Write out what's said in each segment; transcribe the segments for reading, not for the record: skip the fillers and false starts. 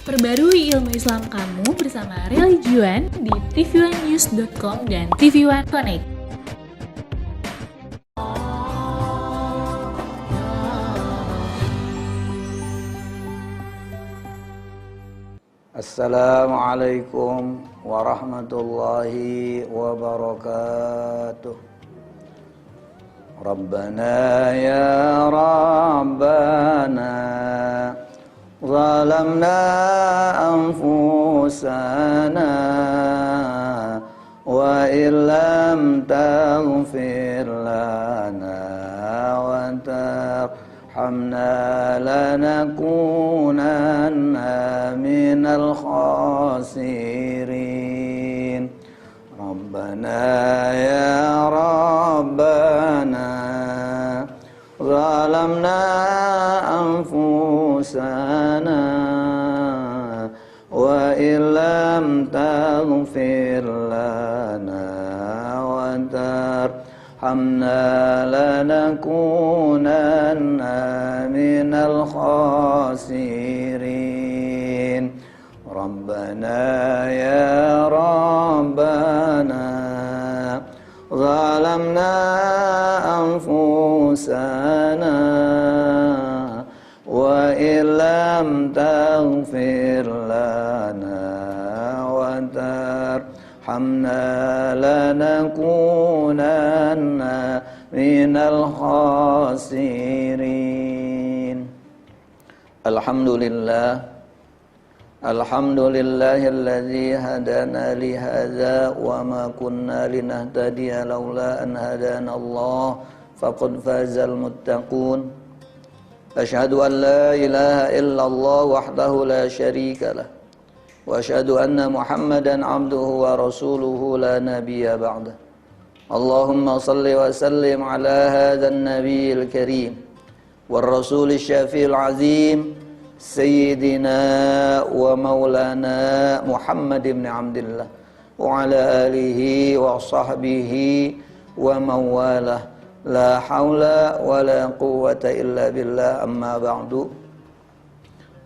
Perbarui ilmu Islam kamu bersama Religion di tv1news.com dan TV1 Connect. Assalamualaikum warahmatullahi wabarakatuh. Rabbana ya Rabbana zalamna anfusana wa illam taghfir lana wa tarhamna lanakunanna minal khasirin. Rabbana ya Rabbana zalamna anfusana wa illam taghfir lana wa tarhamna lanakunanna minal khasirin. Rabbana ya Rabbana zalamna anfusana wa illam taghfir lana wa tarhamna lanakunanna minal khasirin. Alhamdulillahilladzi hadana li hadza wa ma kunna linahtadiya laula an hadanallah faqad fazal muttaqun. Asyhadu an la ilaha illallah wahdahu la syarika lah wa asyhadu anna Muhammadan abduhu wa rasuluhu la nabiyya ba'dah. Allahumma salli wa sallim ala hadzal nabiyil karim war rasulil syafi'il azim Sayyidina wa maulana Muhammad ibn Abdillah wa ala alihi wa sahbihi wa mawalah. La hawla wa la quwwata illa billah, amma ba'du.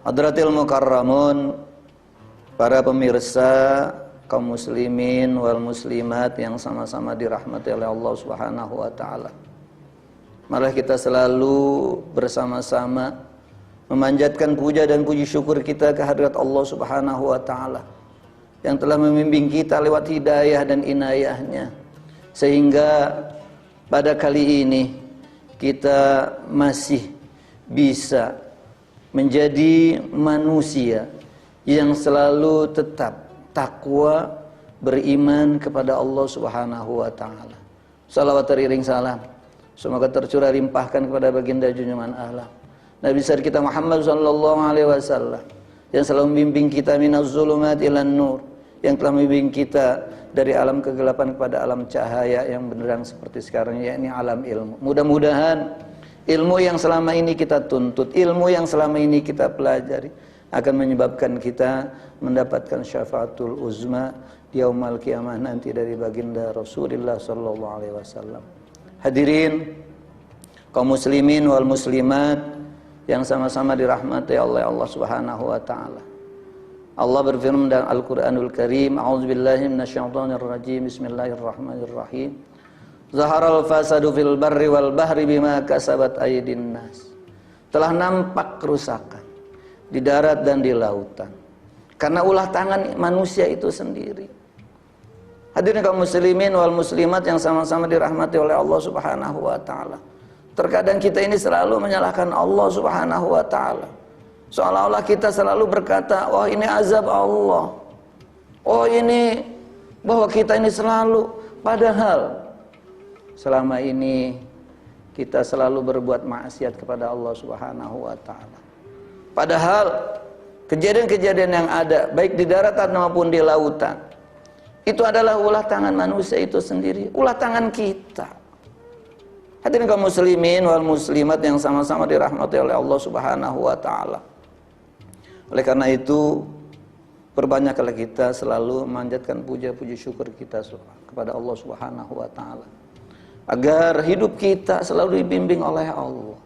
Hadratil mukarramun, para pemirsa kaum muslimin wal muslimat yang sama-sama dirahmati oleh Allah Subhanahu wa taala. Marilah kita selalu bersama-sama memanjatkan puja dan puji syukur kita kehadirat Allah Subhanahu wa taala yang telah membimbing kita lewat hidayah dan inayahnya, sehingga pada kali ini kita masih bisa menjadi manusia yang selalu tetap takwa, beriman kepada Allah Subhanahu wa taala. Salawat teriring salam semoga tercurah limpahkan kepada baginda junjungan alam Nabi besar kita Muhammad sallallahu alaihi wasallam yang selalu membimbing kita minaz zulumat ilan nur, yang telah membimbing kita dari alam kegelapan kepada alam cahaya yang benderang seperti sekarang, yakni alam ilmu. Mudah-mudahan ilmu yang selama ini kita tuntut, ilmu yang selama ini kita pelajari akan menyebabkan kita mendapatkan syafaatul uzma yaumul qiyamah nanti dari baginda Rasulullah sallallahu alaihi wasallam. Hadirin kaum muslimin wal muslimat yang sama-sama dirahmati oleh Allah Subhanahu wa taala. Allah berfirman dalam Al-Qur'anul Karim, a'udzubillahi minasyaitonir rajim, bismillahirrahmanirrahim. Zaharal fasadu fil barri wal bahri bima kasabat aydin nas. Telah nampak kerusakan di darat dan di lautan karena ulah tangan manusia itu sendiri. Hadirin kaum muslimin wal muslimat yang sama-sama dirahmati oleh Allah Subhanahu wa taala. Terkadang kita ini selalu menyalahkan Allah Subhanahu wa taala. Seolah-olah kita selalu berkata, "Oh, ini azab Allah. Oh, ini bahwa kita ini selalu." Padahal selama ini kita selalu berbuat maksiat kepada Allah Subhanahu wa taala. Padahal kejadian-kejadian yang ada baik di daratan maupun di lautan itu adalah ulah tangan manusia itu sendiri, ulah tangan kita. Hadirin kaum muslimin wal muslimat yang sama-sama dirahmati oleh Allah Subhanahu wa taala. Oleh karena itu, perbanyaklah kita selalu memanjatkan puja-puji syukur kita kepada Allah Subhanahu wa taala. Agar hidup kita selalu dibimbing oleh Allah.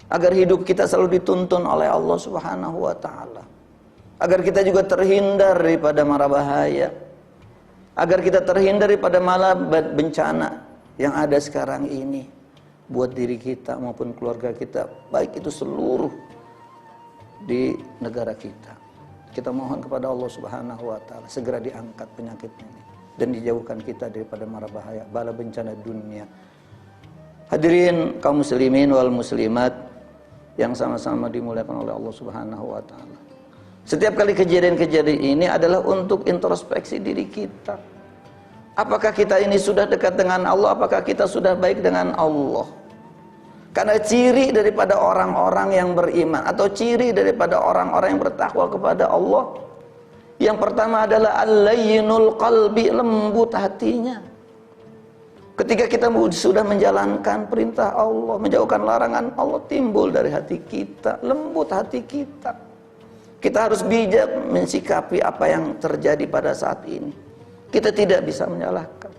Agar hidup kita selalu dituntun oleh Allah Subhanahu wa taala. agar kita juga terhindar daripada mara bahaya, agar kita terhindar daripada malah bencana yang ada sekarang ini buat diri kita maupun keluarga kita, baik itu seluruh di negara kita. Kita mohon kepada Allah Subhanahu wa taala segera diangkat penyakit ini dan dijauhkan kita daripada mara bahaya, bala bencana dunia. Hadirin kaum muslimin wal muslimat yang sama-sama dimuliakan oleh Allah Subhanahu wa taala. Setiap kali kejadian-kejadian ini adalah untuk introspeksi diri kita. Apakah kita ini sudah dekat dengan Allah? Apakah kita sudah baik dengan Allah? Karena ciri daripada orang-orang yang beriman atau ciri daripada orang-orang yang bertakwa kepada Allah, yang pertama adalah al-layyinul qalbi, lembut hatinya. Ketika kita sudah menjalankan perintah Allah, menjauhkan larangan Allah, timbul dari hati kita, lembut hati kita. Kita harus bijak mensikapi apa yang terjadi pada saat ini. Kita tidak bisa menyalahkan.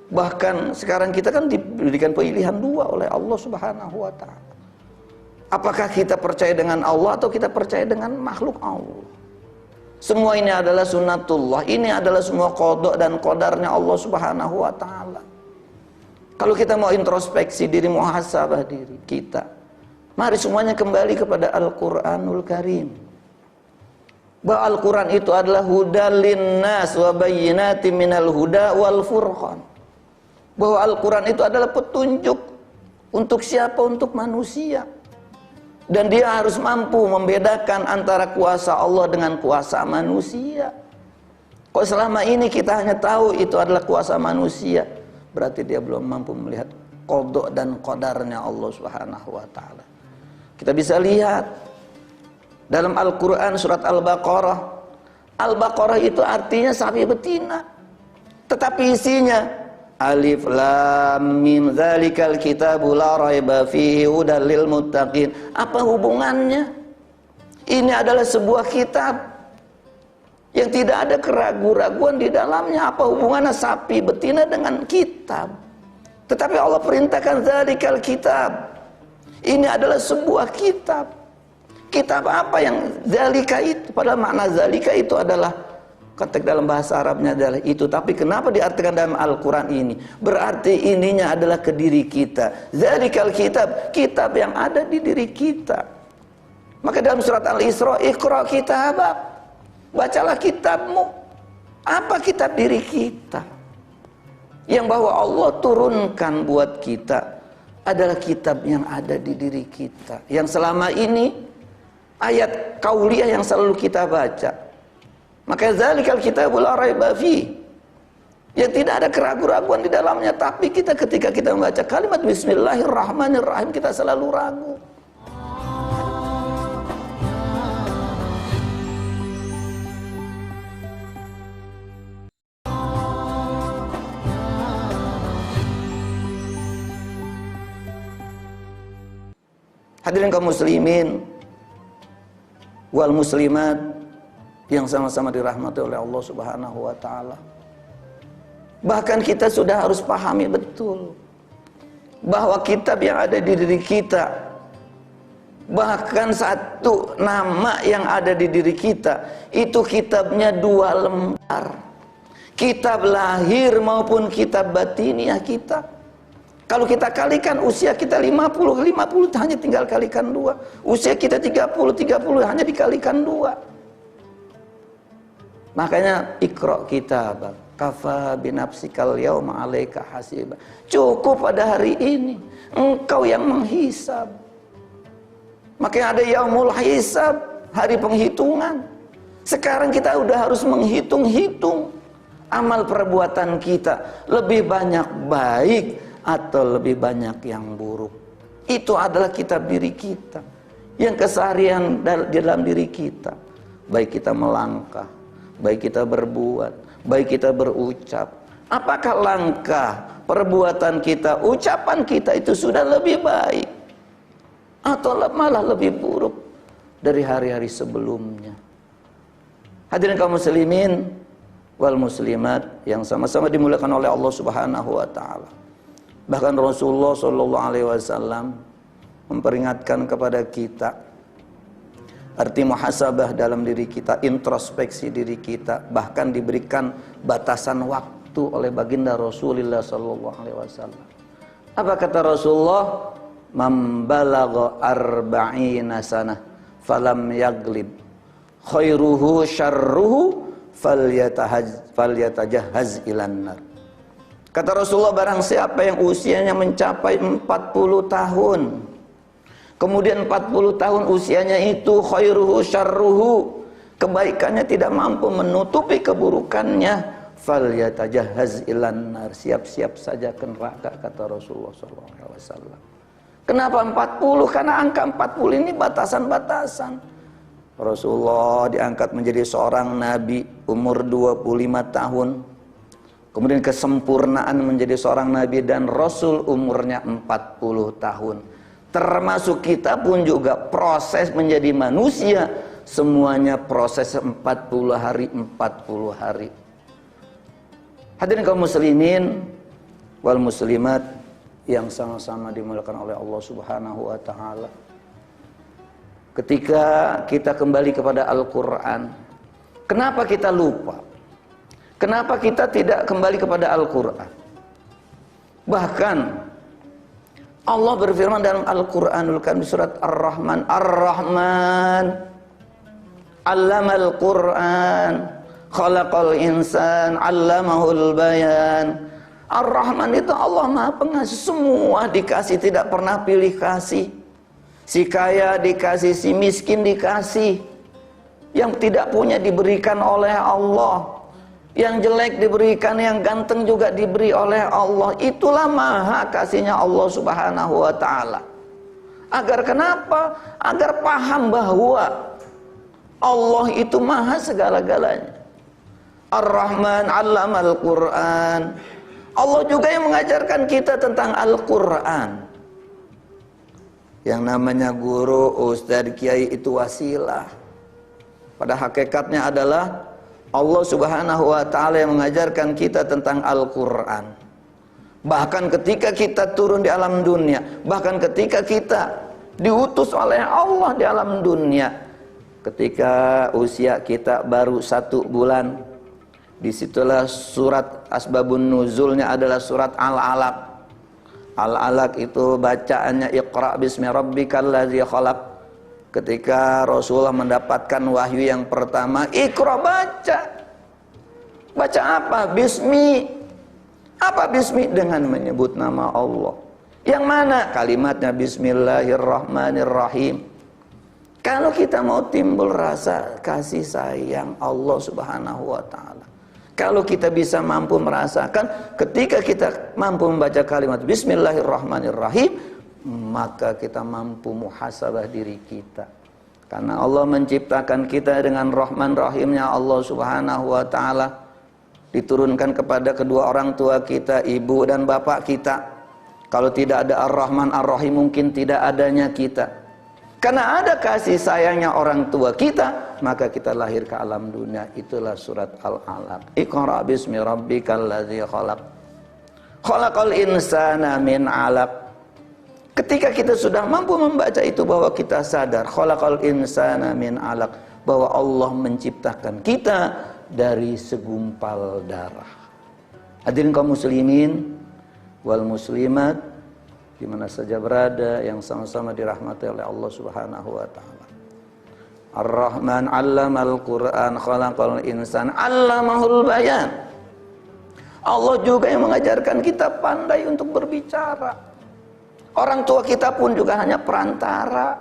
Bahkan sekarang kita kan diberikan pilihan dua oleh Allah Subhanahu wa taala. Apakah kita percaya dengan Allah atau kita percaya dengan makhluk Allah? Semua ini adalah sunnatullah. Ini adalah semua qada dan qadarnya Allah Subhanahu wa taala. Kalau kita mau introspeksi diri, muhasabah diri kita, mari semuanya kembali kepada Al-Qur'anul Karim. Bahwa Al-Quran itu adalah hudal linnas wa bayyinatin minal huda wal furqan. Bahwa Al-Quran itu adalah petunjuk untuk siapa? Untuk manusia. Dan dia harus mampu membedakan antara kuasa Allah dengan kuasa manusia. Kalau selama ini kita hanya tahu itu adalah kuasa manusia, berarti dia belum mampu melihat qada dan qadarnya Allah Subhanahu wa taala. Kita bisa lihat dalam Al-Quran surat Al-Baqarah. Al-Baqarah itu artinya sapi betina, tetapi isinya alif lam mim dzalikal kitabu la raiba fihi hudal lil muttaqin. Apa hubungannya? Ini adalah sebuah kitab yang tidak ada keraguan-raguan di dalamnya. Apa hubungannya sapi betina dengan kitab? Tetapi Allah perintahkan dzalikal kitab. Ini adalah sebuah kitab. Kitab apa yang zalika itu? Padahal makna zalika itu adalah, konteks dalam bahasa Arabnya adalah itu. Tapi kenapa diartikan dalam Al-Quran ini? Berarti ininya adalah ke diri kita. Zalikal kitab, kitab yang ada di diri kita. Maka dalam surat Al-Isra, Iqra kitabak, bacalah kitabmu. Apa kitab diri kita? Yang bahwa Allah turunkan buat kita adalah kitab yang ada di diri kita. Yang selama ini ayat kauliyah yang selalu kita baca. Maka zalikal kitabul la raiba fi, yang tidak ada keraguan-raguan di dalamnya. Tapi kita ketika kita membaca kalimat bismillahirrahmanirrahim, kita selalu ragu. Hadirin kaum muslimin wal muslimat yang sama-sama dirahmati oleh Allah Subhanahu wa taala. Bahkan kita sudah harus pahami betul bahwa kitab yang ada di diri kita, bahkan satu nama yang ada di diri kita, itu kitabnya 2 lembar. Kitab lahir maupun kitab batiniah kita. Kalau kita kalikan usia kita 50 hanya tinggal kalikan 2. Usia kita 30 hanya dikalikan 2. Makanya Iqra kitabak kafa binafsikal yauma 'alaika hasiba. Cukup pada hari ini engkau yang menghisab. Makanya ada yaumul hisab, hari penghitungan. Sekarang kita udah harus menghitung-hitung amal perbuatan kita, lebih banyak baik atau lebih banyak yang buruk. Itu adalah kitab diri kita yang keseharian di dalam diri kita. Baik kita melangkah, baik kita berbuat, baik kita berucap. Apakah langkah, perbuatan kita, ucapan kita itu sudah lebih baik atau malah lebih buruk dari hari-hari sebelumnya? Hadirin kaum muslimin wal muslimat yang sama-sama dimuliakan oleh Allah Subhanahu wa taala. Bahkan Rasulullah sallallahu alaihi wasallam memperingatkan kepada kita Arti muhasabah dalam diri kita, introspeksi diri kita, bahkan diberikan batasan waktu oleh baginda Rasulullah sallallahu alaihi wasallam. Apa kata Rasulullah? Man balagha arba'ina sanah falam yaglib khairuhu syarruhu falyatajahhaz ilan nar. Kata Rasulullah, barang siapa yang usianya mencapai 40 tahun, kemudian 40 tahun usianya itu khairuhu syarruhu, kebaikannya tidak mampu menutupi keburukannya, falyatajahhaz ilan nar, siap-siap saja ke neraka, kata Rasulullah SAW. Kenapa 40? Karena angka 40 ini batasan-batasan. Rasulullah diangkat menjadi seorang nabi umur 25 tahun. Kemudian kesempurnaan menjadi seorang nabi dan rasul umurnya 40 tahun. Termasuk kita pun juga proses menjadi manusia, semuanya proses 40 hari 40 hari. Hadirin kaum muslimin wal muslimat yang sama-sama dimuliakan oleh Allah Subhanahu wa taala. Ketika kita kembali kepada Al-Qur'an, kenapa kita lupa? Kenapa kita tidak kembali kepada Al-Qur'an? Bahkan Allah berfirman dalam Al-Qur'anul Karim surat Ar-Rahman, Ar-Rahman 'allamal Qur'an, khalaqal insan, 'allamahul bayan. Ar-Rahman itu Allah Maha Pengasih, semua dikasih, tidak pernah pilih kasih. Si kaya dikasih, si miskin dikasih. Yang tidak punya diberikan oleh Allah. Yang jelek diberikan, yang ganteng juga diberi oleh Allah. Itulah maha kasihnya Allah Subhanahu wa ta'ala. Agar kenapa? Agar paham bahwa Allah itu maha segala-galanya. Ar-Rahman 'allamal Qur'an. Allah juga yang mengajarkan kita tentang Al-Quran. Yang namanya guru, ustadz, kiai itu wasilah. Pada hakikatnya adalah Allah Subhanahu wa ta'ala yang mengajarkan kita tentang Al-Quran. Bahkan ketika kita turun di alam dunia, bahkan ketika kita diutus oleh Allah di alam dunia, ketika usia kita baru 1 bulan, disitulah surat asbabun nuzulnya adalah surat Al-Alaq. Al-Alaq itu bacaannya Iqra bismi rabbikal ladzi khalaq. Ketika Rasulullah mendapatkan wahyu yang pertama, Iqra, baca. Baca apa? Bismi. Apa bismi? Dengan menyebut nama Allah. Yang mana? Kalimatnya Bismillahirrahmanirrahim. Kalau kita mau timbul rasa kasih sayang Allah Subhanahu wa ta'ala, kalau kita bisa mampu merasakan ketika kita mampu membaca kalimat Bismillahirrahmanirrahim, maka kita mampu muhasabah diri kita. Karena Allah menciptakan kita dengan Rahman Rahimnya Allah Subhanahu wa ta'ala. Diturunkan kepada kedua orang tua kita, ibu dan bapak kita. Kalau tidak ada Ar-Rahman Ar-Rahim, mungkin tidak adanya kita. Karena ada kasih sayangnya orang tua kita, maka kita lahir ke alam dunia. Itulah surat Al-Alaq. Iqra bismi rabbikal ladzi khalaq. Khalaqal insana min 'alaq. Ketika kita sudah mampu membaca itu, bahwa kita sadar khalaqal insana min 'alaq, bahwa Allah menciptakan kita dari segumpal darah. Hadirin kaum muslimin wal muslimat di mana saja berada, yang sama-sama dirahmati oleh Allah Subhanahu wa taala. Ar-Rahman 'allamal Qur'an, khalaqal insan, 'allamahul bayan. Allah juga yang mengajarkan kita pandai untuk berbicara. Orang tua kita pun juga hanya perantara.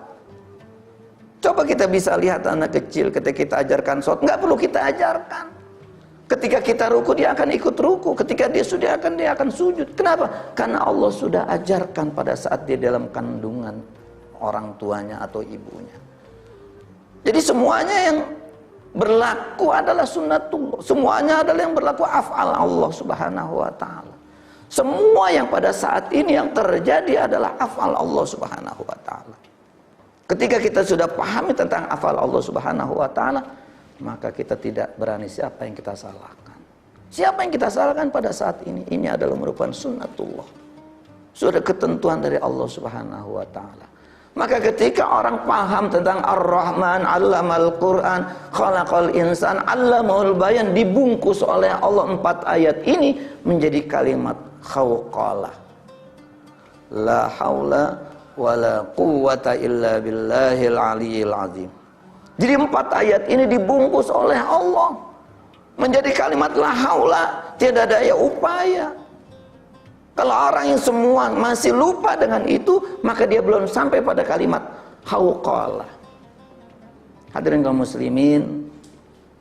Coba kita bisa lihat anak kecil ketika kita ajarkan sholat, nggak perlu kita ajarkan. Ketika kita ruku, dia akan ikut ruku. Ketika dia akan sujud. Kenapa? Karena Allah sudah ajarkan pada saat dia dalam kandungan orang tuanya atau ibunya. Jadi semuanya yang berlaku adalah sunnatullah. Semuanya adalah yang berlaku af'al Allah Subhanahu wa ta'ala. Semua yang pada saat ini yang terjadi adalah af'al Allah Subhanahu wa ta'ala. Ketika kita sudah pahami tentang af'al Allah Subhanahu wa ta'ala, maka kita tidak berani siapa yang kita salahkan. Siapa yang kita salahkan pada saat ini? Ini adalah merupakan sunnatullah. Sudah ketentuan dari Allah Subhanahu wa ta'ala. Maka ketika orang paham tentang Ar-Rahman, 'Allamal Qur'an, Khalaqal Insan, 'Allamahul Bayan, dibungkus oleh Allah 4 ayat ini menjadi kalimat khawqalah. La haula wala quwwata illa billahil aliyyil azim. Jadi 4 ayat ini dibungkus oleh Allah menjadi kalimat la haula, tiada daya upaya. Kalau orang yang semua masih lupa dengan itu, maka dia belum sampai pada kalimat hauqalah. Hadirin kaum muslimin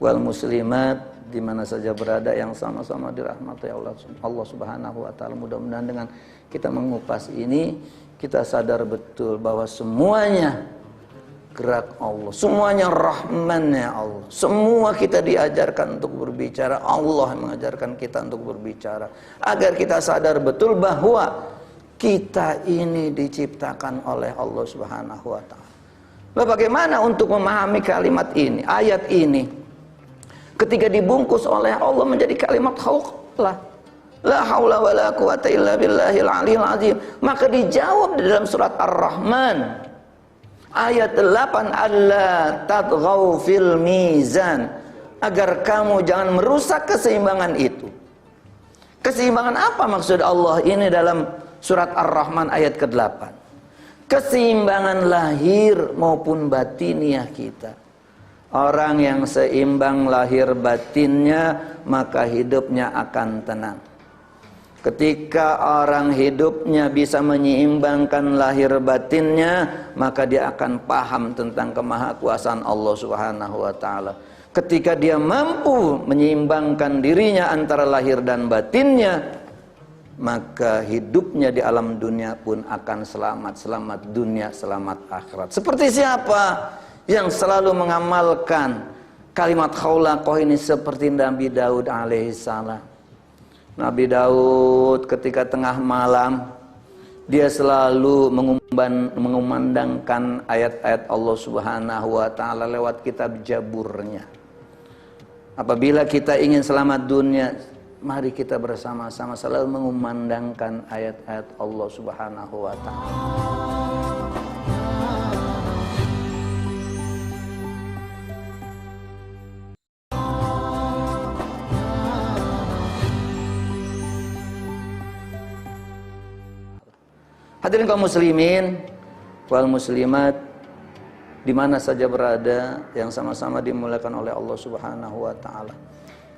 wal muslimat di mana saja berada yang sama-sama dirahmati Allah Subhanahu wa taala. Mudah-mudahan dengan kita mengupas ini kita sadar betul bahwa semuanya gerak Allah, semuanya rahmannya Allah. Semua kita diajarkan untuk berbicara, Allah yang mengajarkan kita untuk berbicara, agar kita sadar betul bahwa kita ini diciptakan oleh Allah Subhanahu wa taala. Lalu bagaimana untuk memahami kalimat ini, ayat ini? Ketika dibungkus oleh Allah menjadi kalimat hauqlah, la haula wala quwata illa billahil aliyil azim, maka dijawab di dalam surat Ar-Rahman ayat 8, alla tadghaw fil mizan, agar kamu jangan merusak keseimbangan itu. Keseimbangan apa maksud Allah ini dalam surat Ar-Rahman ayat ke-8? Keseimbangan lahir maupun batiniah kita. Orang yang seimbang lahir batinnya, maka hidupnya akan tenang. Ketika orang hidupnya bisa menyeimbangkan lahir batinnya, maka dia akan paham tentang kemahakuasaan Allah Subhanahu wa taala. Ketika dia mampu menyeimbangkan dirinya antara lahir dan batinnya, maka hidupnya di alam dunia pun akan selamat, selamat dunia, selamat akhirat. Seperti siapa yang selalu mengamalkan kalimat khaulaqah ini seperti Nabi Daud alaihissalam. Nabi Daud ketika tengah malam dia selalu mengumandangkan ayat-ayat Allah Subhanahu wa taala lewat kitab Jaburnya. Apabila kita ingin selamat dunia, mari kita bersama-sama selalu mengumandangkan ayat-ayat Allah Subhanahu wa taala. Hadirin kaum muslimin wal muslimat di mana saja berada yang sama-sama dimuliakan oleh Allah Subhanahu wa taala.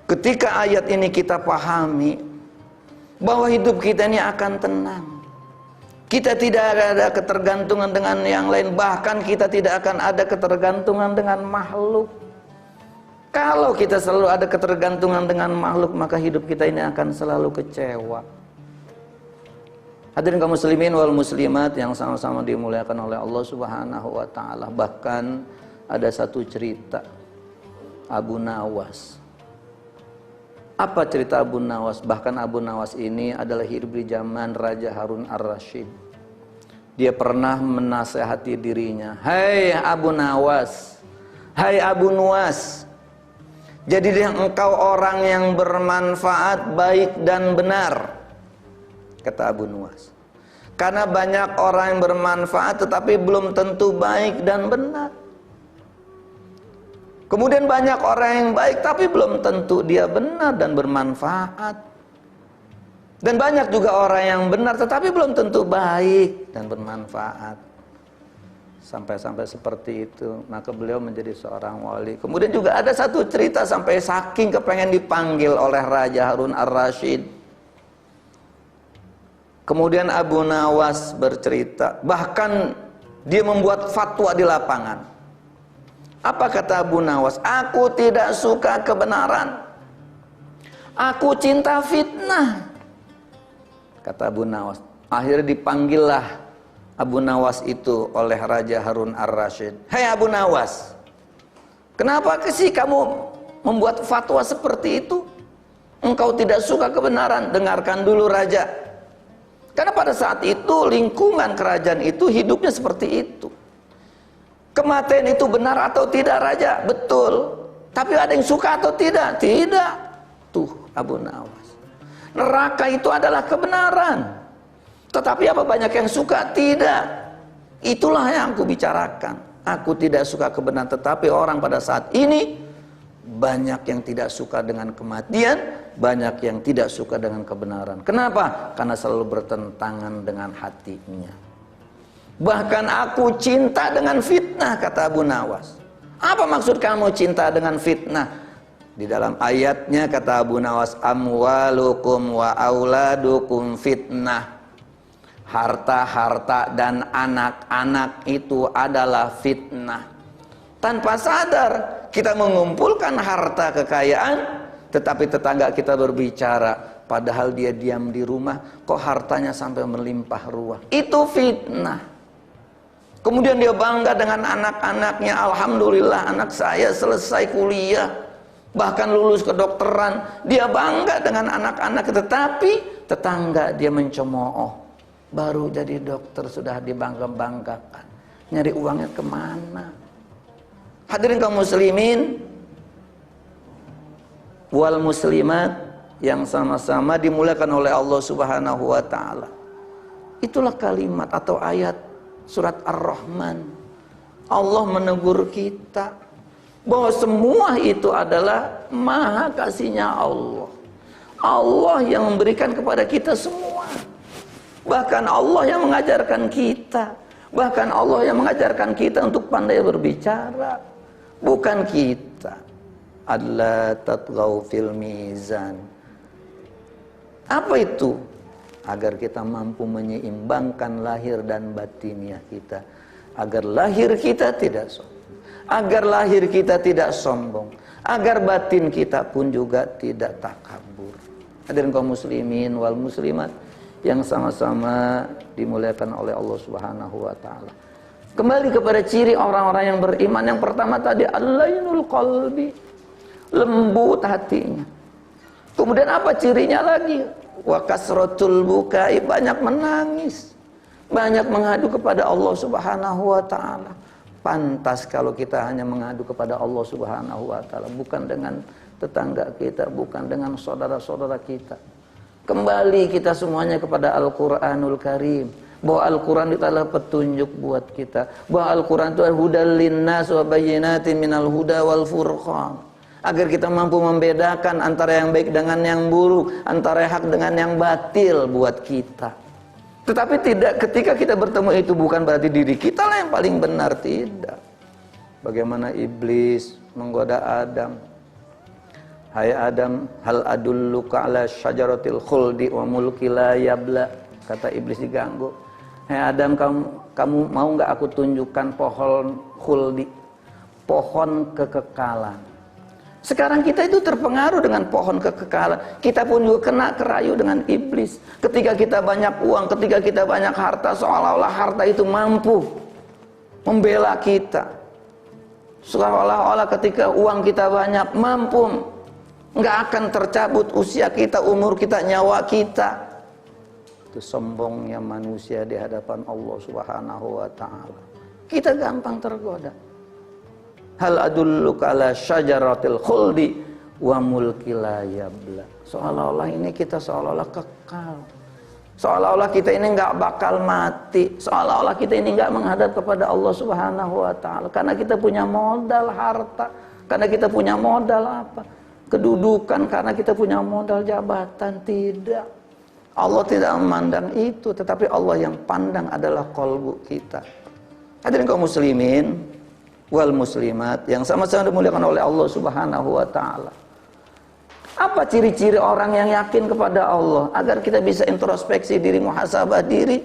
Ketika ayat ini kita pahami bahwa hidup kita ini akan tenang. Kita tidak ada ketergantungan dengan yang lain, bahkan kita tidak akan ada ketergantungan dengan makhluk. Kalau kita selalu ada ketergantungan dengan makhluk, maka hidup kita ini akan selalu kecewa. Hadirin kaum muslimin wal muslimat yang sama-sama dimuliakan oleh Allah Subhanahu wa taala. Bahkan ada satu cerita Abu Nawas. Apa cerita Abu Nawas? Bahkan Abu Nawas ini adalah hidup di zaman Raja Harun ar-Rasyid. Dia pernah menasehati dirinya, "Hai Abu Nawas, hai Abu Nuwas, jadilah engkau orang yang bermanfaat, baik dan benar." Kata Abu Nuwas, karena banyak orang yang bermanfaat tetapi belum tentu baik dan benar. Kemudian banyak orang yang baik tapi belum tentu dia benar dan bermanfaat. Dan banyak juga orang yang benar tetapi belum tentu baik dan bermanfaat. Sampai-sampai seperti itu, maka beliau menjadi seorang wali. Kemudian juga ada satu cerita sampai saking kepengen dipanggil oleh Raja Harun ar-Rasyid. Kemudian Abu Nawas bercerita, bahkan dia membuat fatwa di lapangan. Apa kata Abu Nawas? Aku tidak suka kebenaran, aku cinta fitnah, kata Abu Nawas. Akhirnya dipanggillah Abu Nawas itu oleh Raja Harun ar-Rasyid. Hei Abu Nawas, kenapa sih kamu membuat fatwa seperti itu? Engkau tidak suka kebenaran. Dengarkan dulu Raja. Karena pada saat itu lingkungan kerajaan itu hidupnya seperti itu. Kematian itu benar atau tidak Raja? Betul. Tapi ada yang suka atau tidak? Tidak. Tuh Abu Nawas. Neraka itu adalah kebenaran. Tetapi apa banyak yang suka? Tidak. Itulah yang aku bicarakan. Aku tidak suka kebenaran, tetapi orang pada saat ini banyak yang tidak suka dengan kematian, banyak yang tidak suka dengan kebenaran. Kenapa? Karena selalu bertentangan dengan hatinya. Bahkan aku cinta dengan fitnah, kata Abu Nawas. Apa maksud kamu cinta dengan fitnah? Di dalam ayatnya kata Abu Nawas, amwalukum wa auladukum fitnah. Harta-harta dan anak-anak itu adalah fitnah. Tanpa sadar kita mengumpulkan harta kekayaan, tetapi tetangga kita berbicara, padahal dia diam di rumah, kok hartanya sampai melimpah ruah. Itu fitnah. Kemudian dia bangga dengan anak-anaknya, alhamdulillah anak saya selesai kuliah, bahkan lulus kedokteran. Dia bangga dengan anak-anak, tetapi tetangga dia mencemooh, baru jadi dokter sudah dibangga-banggakan. Nyari uangnya kemana? Hadirin kaum muslimin wal muslimat yang sama-sama dimuliakan oleh Allah Subhanahu wa taala. Itulah kalimat atau ayat surat Ar-Rahman. Allah menegur kita bahwa semua itu adalah maha kasihnya Allah. Allah yang memberikan kepada kita semua. Bahkan Allah yang mengajarkan kita. Bahkan Allah yang mengajarkan kita untuk pandai berbicara. Bukan kita. Alla tatghaw fil mizan. Apa itu? Agar kita mampu menyeimbangkan lahir dan batiniah kita. Agar lahir kita tidak sombong. Agar lahir kita tidak sombong. Agar batin kita pun juga tidak takabur. Hadirin kaum muslimin wal muslimat yang sama-sama dimuliakan oleh Allah Subhanahu wa taala. Kembali kepada ciri orang-orang yang beriman. Yang pertama tadi al-lainul qalbi, lembut hatinya. Kemudian apa cirinya lagi? Wa kasratul bukai, banyak menangis, banyak mengadu kepada Allah Subhanahu wa taala. Pantas kalau kita hanya mengadu kepada Allah Subhanahu wa taala, bukan dengan tetangga kita, bukan dengan saudara-saudara kita. Kembali kita semuanya kepada Al-Quranul Karim, bahwa Al-Quran itu adalah petunjuk buat kita, bahwa Al-Quran itu adalah hudal linnas wa bayyinatin minal huda wal furqan, agar kita mampu membedakan antara yang baik dengan yang buruk, antara hak dengan yang batil buat kita. Tetapi tidak, ketika kita bertemu itu bukan berarti diri kita lah yang paling benar, tidak. Bagaimana iblis menggoda Adam. Hai Adam, hal adulluka ala syajaratil khuldi wa mulki la yabla. Kata iblis diganggu. Hai Adam, kamu mau nggak aku tunjukkan pohon khuldi, pohon kekekalan. Sekarang kita itu terpengaruh dengan pohon kekekalan. Kita pun juga kena kerayu dengan iblis. Ketika kita banyak uang, ketika kita banyak harta, seolah-olah harta itu mampu membela kita. Seolah-olah ketika uang kita banyak, mampu, nggak akan tercabut usia kita, umur kita, nyawa kita. Itu sombongnya manusia di hadapan Allah Subhanahu wa taala. Kita gampang tergoda. Hal adulluka ala syajaratil khuldi wa mulki la yabla. Seolah-olah ini kita seolah-olah kekal. Seolah-olah kita ini nggak bakal mati. Seolah-olah kita ini nggak menghadap kepada Allah Subhanahu wa taala. Karena kita punya modal harta. Karena kita punya modal apa? Kedudukan, karena kita punya modal jabatan. Tidak. Allah tidak memandang itu, tetapi Allah yang pandang adalah qalbu kita. Hadirin kaum muslimin wal muslimat yang sama-sama dimuliakan oleh Allah Subhanahu wa taala. Apa ciri-ciri orang yang yakin kepada Allah agar kita bisa introspeksi diri, muhasabah diri?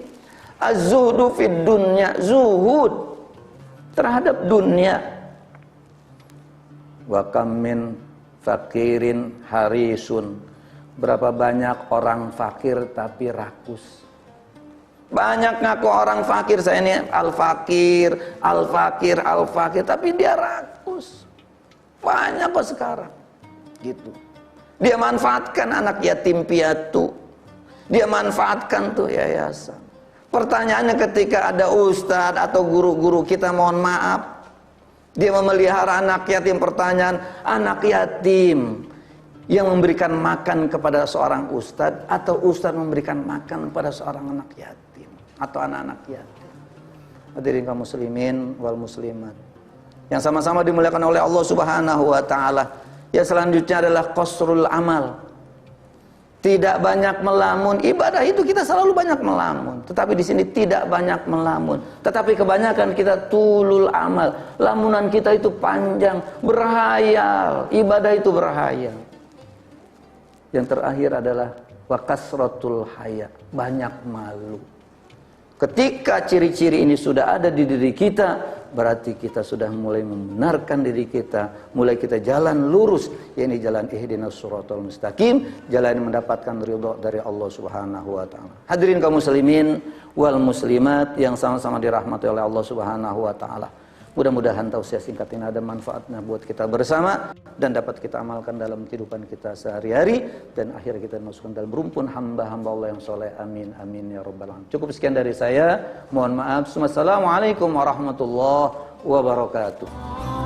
Az-zuhdu fid dunya, zuhud terhadap dunia. Wa kam min fakirin harisun. Berapa banyak orang fakir tapi rakus. Banyak ngaku orang fakir, saya ini al-fakir, al-fakir, al-fakir, tapi dia rakus. Banyak kok sekarang. Gitu. Dia manfaatkan anak yatim piatu. Dia manfaatkan tuh yayasan. Pertanyaannya ketika ada ustadz atau guru-guru kita, mohon maaf, dia memelihara anak yatim, pertanyaan, anak yatim yang memberikan makan kepada seorang ustadz atau ustadz memberikan makan kepada seorang anak yatim atau anak-anak yatim. Hadirin kaum muslimin wal muslimat yang sama-sama dimuliakan oleh Allah Subhanahu wa taala. Yang selanjutnya adalah qasrul amal. Tidak banyak melamun. Ibadah itu kita selalu banyak melamun, tetapi di sini tidak banyak melamun. Tetapi kebanyakan kita tulul amal. Lamunan kita itu panjang, berhayal. Ibadah itu berhayal. Yang terakhir adalah wa kasratul haya, banyak malu. Ketika ciri-ciri ini sudah ada di diri kita, berarti kita sudah mulai membenarkan diri kita, mulai kita jalan lurus, yakni jalan ihdinas siratal mustaqim, jalan yang mendapatkan ridha dari Allah Subhanahu wa taala. Hadirin kaum muslimin wal muslimat yang sama-sama dirahmati oleh Allah Subhanahu wa taala. Mudah-mudahan tausiah singkat ini ada manfaatnya buat kita bersama dan dapat kita amalkan dalam kehidupan kita sehari-hari dan akhirnya kita masukkan dalam rumpun hamba-hamba Allah yang soleh. Amin amin ya rabbal alamin. Cukup sekian dari saya. Mohon maaf. Wassalamualaikum warahmatullahi wabarakatuh.